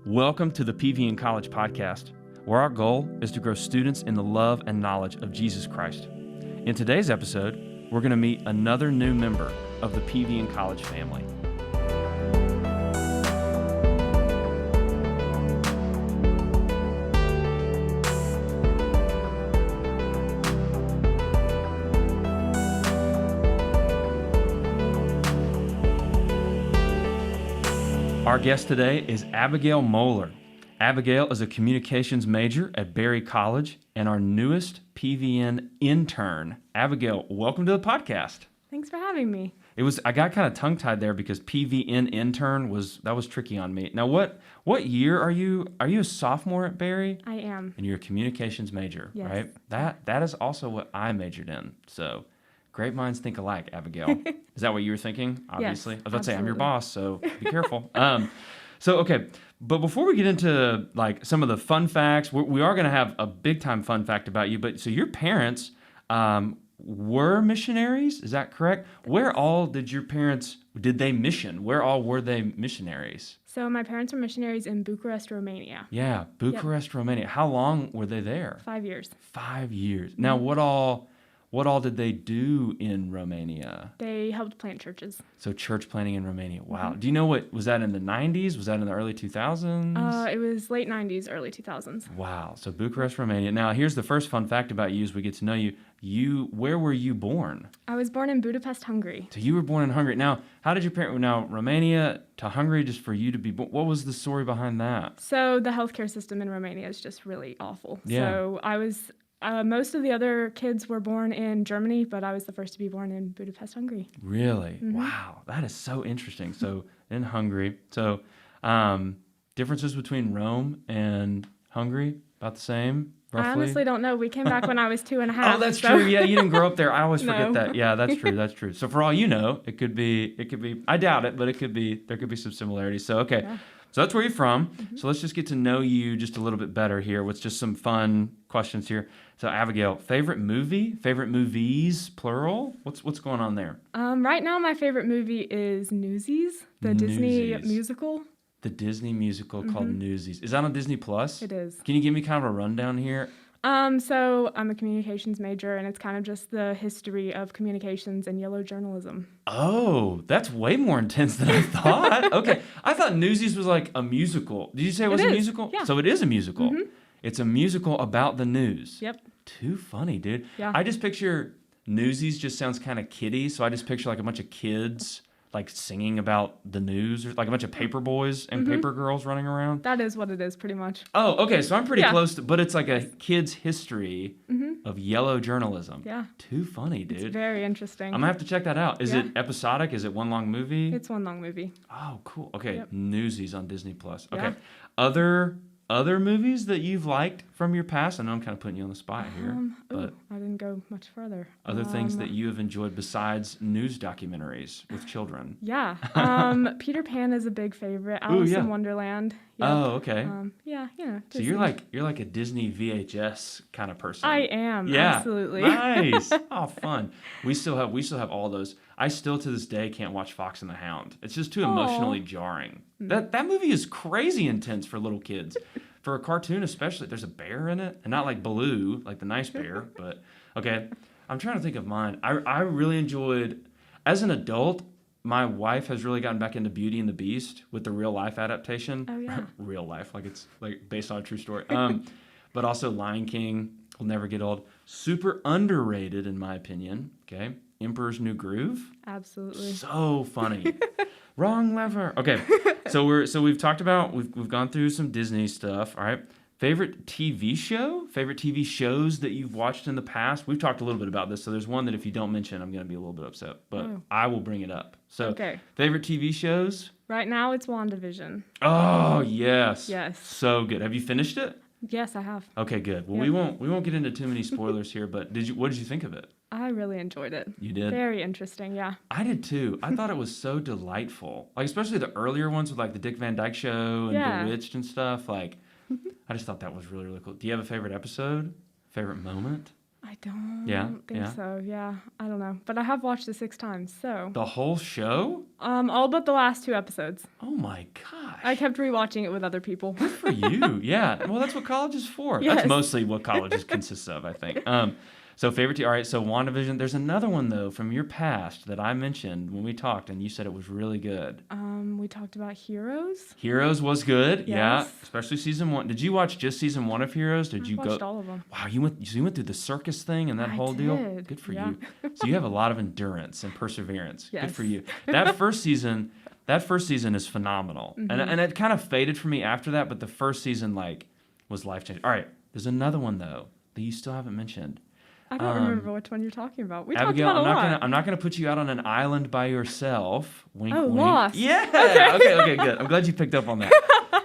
Welcome to the PVN College Podcast, where our goal is to grow students in the love and knowledge of Jesus Christ. In today's episode, we're going to meet another new member of the PVN College family. Our guest today is Abigail Mohler. Abigail is a communications major at Berry College and our newest PVN intern. Abigail, welcome to the podcast. Thanks for having me. I got kind of tongue-tied there because PVN intern was tricky on me. Now, what year are you? Are you a sophomore at Berry? I am. And you're a communications major, yes. Right? That is also what I majored in. So, great minds think alike, Abigail. Is that what you were thinking? Obviously. Yes, I was about to say, I'm your absolutely. boss, so be careful. Okay. But before we get into like some of the fun facts, we are going to have a big time fun fact about you. But so your parents were missionaries, is that correct? Where all did your parents, did they mission? Where all were they missionaries? So my parents were missionaries in Bucharest, Romania. Yeah, Bucharest, Romania. How long were they there? 5 years. 5 years. Now, what all did they do in Romania? They helped plant churches. So church planting in Romania. Wow. Do you know was that in the 90s? Was that in the early 2000s? It was late 90s, early 2000s. Wow. So Bucharest, Romania. Now, here's the first fun fact about you as we get to know you. Where were you born? I was born in Budapest, Hungary. So you were born in Hungary. Now, how did your parents, Romania to Hungary just for you to be born? What was the story behind that? So the healthcare system in Romania is just really awful. Yeah. So I was... most of the other kids were born in Germany, but I was the first to be born in Budapest, Hungary. Really? Mm-hmm. Wow. That is so interesting. So in Hungary. So differences between Rome and Hungary, about the same, roughly? I honestly don't know. We came back when I was 2.5. Oh, that's true. Yeah, you didn't grow up there. I always forget No. that. Yeah, that's true. That's true. So for all you know, it could be, I doubt it, but there could be some similarities. So, okay. Yeah. So that's where you're from. Mm-hmm. So let's just get to know you just a little bit better here with just some fun questions here. So Abigail, favorite movies, plural? What's going on there? Right now, my favorite movie is Newsies, the Disney musical. The Disney musical called Newsies. Is that on Disney Plus? It is. Can you give me kind of a rundown here? So I'm a communications major, and it's kind of just the history of communications and yellow journalism. Oh, that's way more intense than I thought. Okay. I thought Newsies was like a musical. Did you say it was a musical? Yeah. So it is a musical. Mm-hmm. It's a musical about the news. Yep. Too funny, dude. Yeah. I just picture Newsies just sounds kind of kiddie, so I just picture like a bunch of kids like singing about the news, or like a bunch of paper boys and paper girls running around. That is what it is, pretty much. Oh, okay. So I'm pretty close to, but it's like a kid's history of yellow journalism. Yeah. Too funny, dude. It's very interesting. I'm gonna have to check that out. Is it episodic? Is it one long movie? It's one long movie. Oh, cool. Okay, Yep. Newsies on Disney Plus. Okay, Yeah. other movies that you've liked from your past? I know I'm kind of putting you on the spot here, but I didn't go much further. other things that you have enjoyed besides news documentaries with children. Yeah. Peter Pan is a big favorite. Alice in Wonderland. Yep. Oh, okay. Yeah. So Disney. you're like a Disney VHS kind of person. I am. Yeah. Absolutely. Nice. Oh, fun. We still have all those. I still to this day can't watch Fox and the Hound. It's just too emotionally jarring. That movie is crazy intense for little kids. For a cartoon especially, there's a bear in it, and not like Baloo, like the nice bear, but okay. I'm trying to think of mine. I really enjoyed, as an adult, my wife has really gotten back into Beauty and the Beast with the real life adaptation. Oh, yeah. Real life, like it's like based on a true story. But also Lion King will never get old. Super underrated in my opinion. Okay, Emperor's New Groove. Absolutely. So funny. Wrong lever. Okay, so we've talked about we've gone through some Disney stuff. All right. Favorite TV show? Favorite TV shows that you've watched in the past? We've talked a little bit about this, so there's one that if you don't mention, I'm going to be a little bit upset, but I will bring it up. So, Okay. Favorite TV shows? Right now, it's WandaVision. Oh, yes. Yes. So good. Have you finished it? Yes, I have. Okay, good. Well, Yeah. we won't get into too many spoilers here, but what did you think of it? I really enjoyed it. You did? Very interesting, yeah. I did too. I thought it was so delightful. Like, especially the earlier ones with like the Dick Van Dyke Show and Bewitched and stuff. Like, I just thought that was really, really cool. Do you have a favorite episode? Favorite moment? I don't Yeah, think yeah. so. Yeah, I don't know. But I have watched it 6 times, so. The whole show? All but the last 2 episodes. Oh my gosh. I kept rewatching it with other people. Good for you. Yeah. Well, that's what college is for. Yes. That's mostly what college consists of, I think. So favorite all right, so WandaVision. There's another one though from your past that I mentioned when we talked and you said it was really good. We talked about Heroes. Heroes was good. Yeah. Yes. Especially season 1. Did you watch just season 1 of Heroes? Did you watched all of them. Wow, you went through the circus thing and that whole deal? did. Good for Yeah. you. So you have a lot of endurance and perseverance. Good Yes. for you. That first season is phenomenal. And it kind of faded for me after that, but the first season was life-changing. All right, there's another one though that you still haven't mentioned. I don't remember which one you're talking about. We Abigail, talked about a lot. I'm not gonna put you out on an island by yourself. Wink, Oh, wink. Lost. Yeah. Okay, good. I'm glad you picked up on that.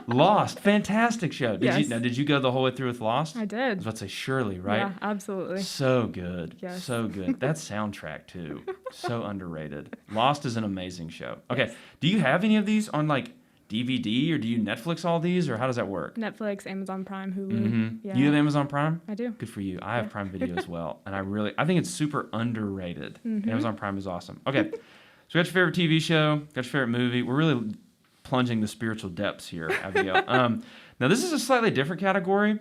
Lost, fantastic show. Did you go the whole way through with Lost? I I did. was about to say Shirley, right? Yeah, absolutely. So good. Yes. So good. That soundtrack too. So underrated. Lost is an amazing show. Okay. Yes. Do you have any of these on DVD or do you Netflix all these or how does that work? Netflix, Amazon Prime, Hulu. Mm-hmm. Yeah. You have Amazon Prime? I do. Good for you. I have Prime Video as well. And I think it's super underrated. Amazon Prime is awesome. Okay. So we got your favorite TV show, got your favorite movie. We're really plunging the spiritual depths here, Abigail. Now this is a slightly different category.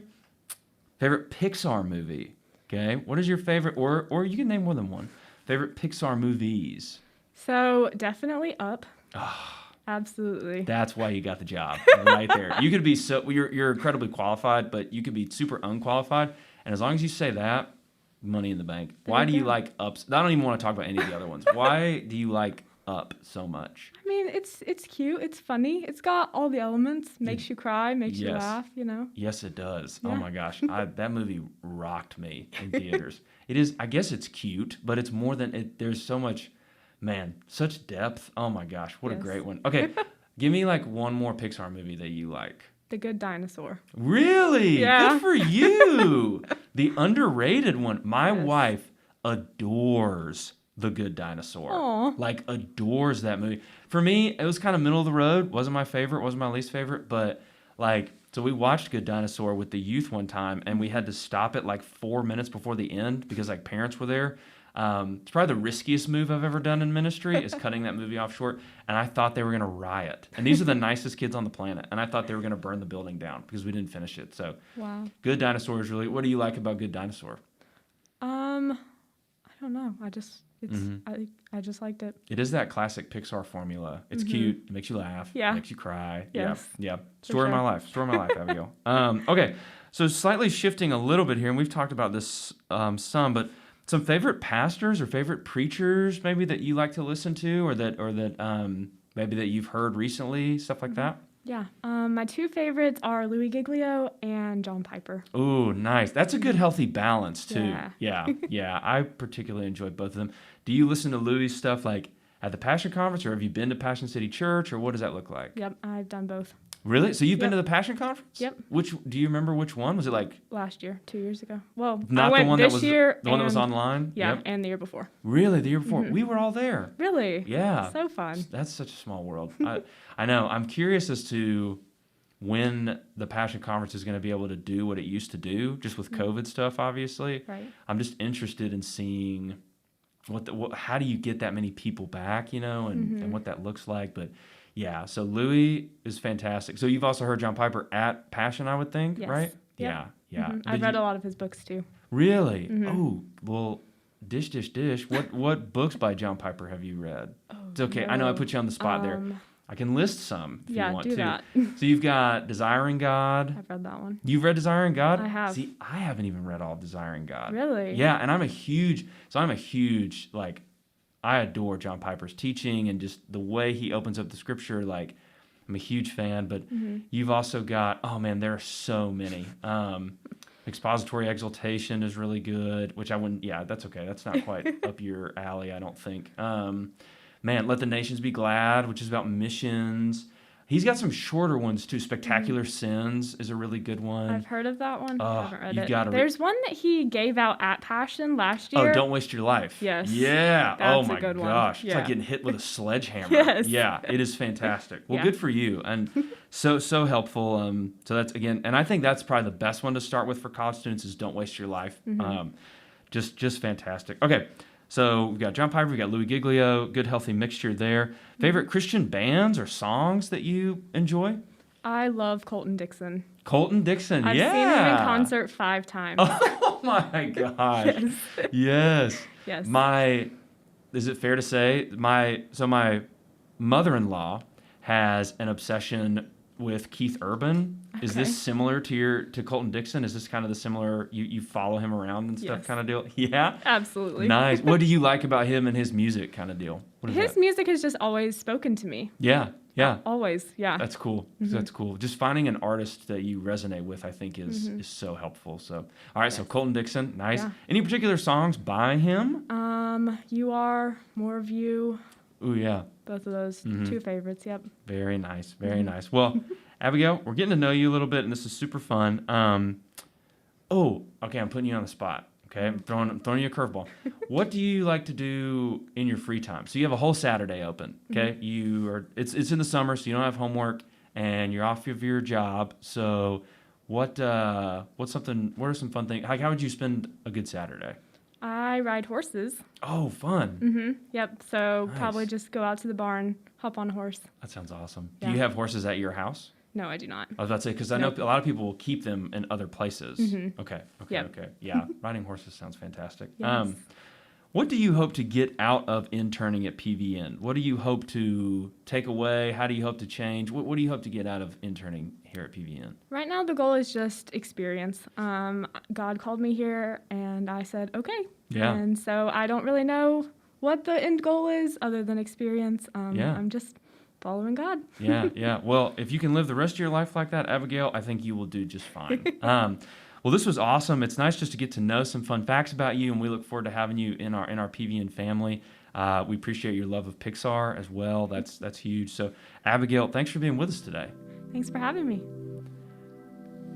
Favorite Pixar movie. Okay. What is your favorite, or you can name more than one, favorite Pixar movies? So definitely Up. Absolutely. That's why you got the job right there. You could be you're incredibly qualified, but you could be super unqualified. And as long as you say that, money in the bank. Why do you like Ups? I don't even want to talk about any of the other ones. Why do you like Up so much? I mean, it's cute. It's funny. It's got all the elements. Makes you cry. Makes you Yes. laugh. You know. Yes, it does. Yeah. Oh my gosh, that movie rocked me in theaters. It is. I guess it's cute, but it's more than it. There's so much, man, such depth. Oh my gosh, what a Yes. great one. Okay, give me one more Pixar movie that you like. The Good Dinosaur. Really? Yeah. Good for you. The underrated one. My Yes. wife adores The Good Dinosaur. Aw. Adores that movie. For me, it was kind of middle of the road. Wasn't my favorite, wasn't my least favorite, but so we watched Good Dinosaur with the youth one time and we had to stop it 4 minutes before the end because parents were there. It's probably the riskiest move I've ever done in ministry is cutting that movie off short. And I thought they were going to riot. And these are the nicest kids on the planet. And I thought they were going to burn the building down because we didn't finish it. So Wow. Good Dinosaur is really, what do you like about Good Dinosaur? I don't know. I just I just liked it. It is that classic Pixar formula. It's cute. It makes you laugh. Yeah. Makes you cry. Yes. Yeah. Story of my sure. life. Story of my life, Abigail. Okay. So slightly shifting a little bit here, and we've talked about this some, but some favorite pastors or favorite preachers maybe that you like to listen to or that maybe that you've heard recently, stuff like that? Yeah. My 2 favorites are Louis Giglio and John Piper. Oh, nice. That's a good healthy balance too. Yeah. Yeah. I particularly enjoy both of them. Do you listen to Louis' stuff at the Passion Conference or have you been to Passion City Church or what does that look like? Yep, I've done both. Really? So you've been to Yep. the Passion Conference? Yep. Do you remember which one? Was it Last year, 2 years ago. Well, not I went the one this that was year. the one that was and- online? Yeah, Yep. and the year before. Really? The year before? We were all there. Really? Yeah. So fun. That's such a small world. I know. I'm curious as to when the Passion Conference is going to be able to do what it used to do, just with COVID stuff, obviously. Right. I'm just interested in seeing how do you get that many people back, and what that looks like. But yeah, so Louis is fantastic. So you've also heard John Piper at Passion, I would think, Yes. right? Yep. Yeah. I've read a lot of his books too. Really? Oh, well, dish. What books by John Piper have you read? Oh, It's okay. I know I put you on the spot there. Um, I can list some if yeah, you want do to. that. So you've got Desiring God. I've read that one. You've read Desiring God? I have. See, I haven't even read all of Desiring God. Really? Yeah, and I'm a huge, I adore John Piper's teaching and just the way he opens up the scripture. I'm a huge fan, but you've also got, oh man, there are so many. Expository Exaltation is really good, which I wouldn't, yeah, that's okay. That's not quite up your alley, I don't think. Man, Let the Nations Be Glad, which is about missions. He's got some shorter ones too. Spectacular Sins is a really good one. I've heard of that one. I haven't read you've it. gotta There's one that he gave out at Passion last year. Oh, Don't Waste Your Life. Yes. Yeah. That's oh a my good one. gosh. It's Yeah. like getting hit with a sledgehammer. Yes. Yeah, it is fantastic. Well, Yeah. good for you. And so helpful. So that's again, and I think that's probably the best one to start with for college students is Don't Waste Your Life. Just fantastic. Okay, so we've got John Piper, we've got Louis Giglio, good healthy mixture there. Favorite Christian bands or songs that you enjoy? I love Colton Dixon. Colton Dixon, I've yeah. seen him in concert 5 times. Oh my gosh. Yes. Yes. Is it fair to say my mother-in-law has an obsession with Keith Urban. Okay. Is this similar to Colton Dixon? Is this kind of the similar, you follow him around and stuff kind of deal? Yeah? Absolutely. Nice. What do you like about him and his music kind of deal? His music has just always spoken to me. Yeah. Yeah. Always. Yeah. That's cool. Mm-hmm. That's cool. Just finding an artist that you resonate with, I think, is so helpful. So, all right. Yes. So Colton Dixon. Nice. Yeah. Any particular songs by him? You Are, More of You. Ooh, yeah. Both of those 2 favorites. Yep. Very nice. Very nice. Well, Abigail, we're getting to know you a little bit, and this is super fun. Okay. I'm putting you on the spot. Okay, I'm throwing you a curveball. What do you like to do in your free time? So you have a whole Saturday open. Okay, it's in the summer, so you don't have homework, and you're off of your job. So what are some fun things? How would you spend a good Saturday? I ride horses. Oh, fun. Mm-hmm. Yep. So probably just go out to the barn, hop on a horse. That sounds awesome. Yeah. Do you have horses at your house? No, I do not. I was about to say, because I know a lot of people will keep them in other places. Mm-hmm. Okay. Yeah, riding horses sounds fantastic. Yes. What do you hope to get out of interning at PVN? What do you hope to take away? How do you hope to change? What do you hope to get out of interning here at PVN? Right now, the goal is just experience. God called me here, and I said, okay. Yeah. And so I don't really know what the end goal is other than experience. I'm just following God. Yeah. Well, if you can live the rest of your life like that, Abigail, I think you will do just fine. Well, this was awesome. It's nice just to get to know some fun facts about you, and we look forward to having you in our PVN family. We appreciate your love of Pixar as well. That's huge. So, Abigail, thanks for being with us today. Thanks for having me.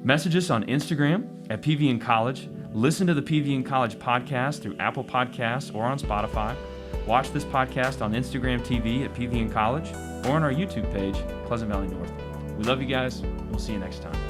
Message us on Instagram at PVN College. Listen to the PVN College podcast through Apple Podcasts or on Spotify. Watch this podcast on Instagram TV at PVN College or on our YouTube page, Pleasant Valley North. We love you guys. We'll see you next time.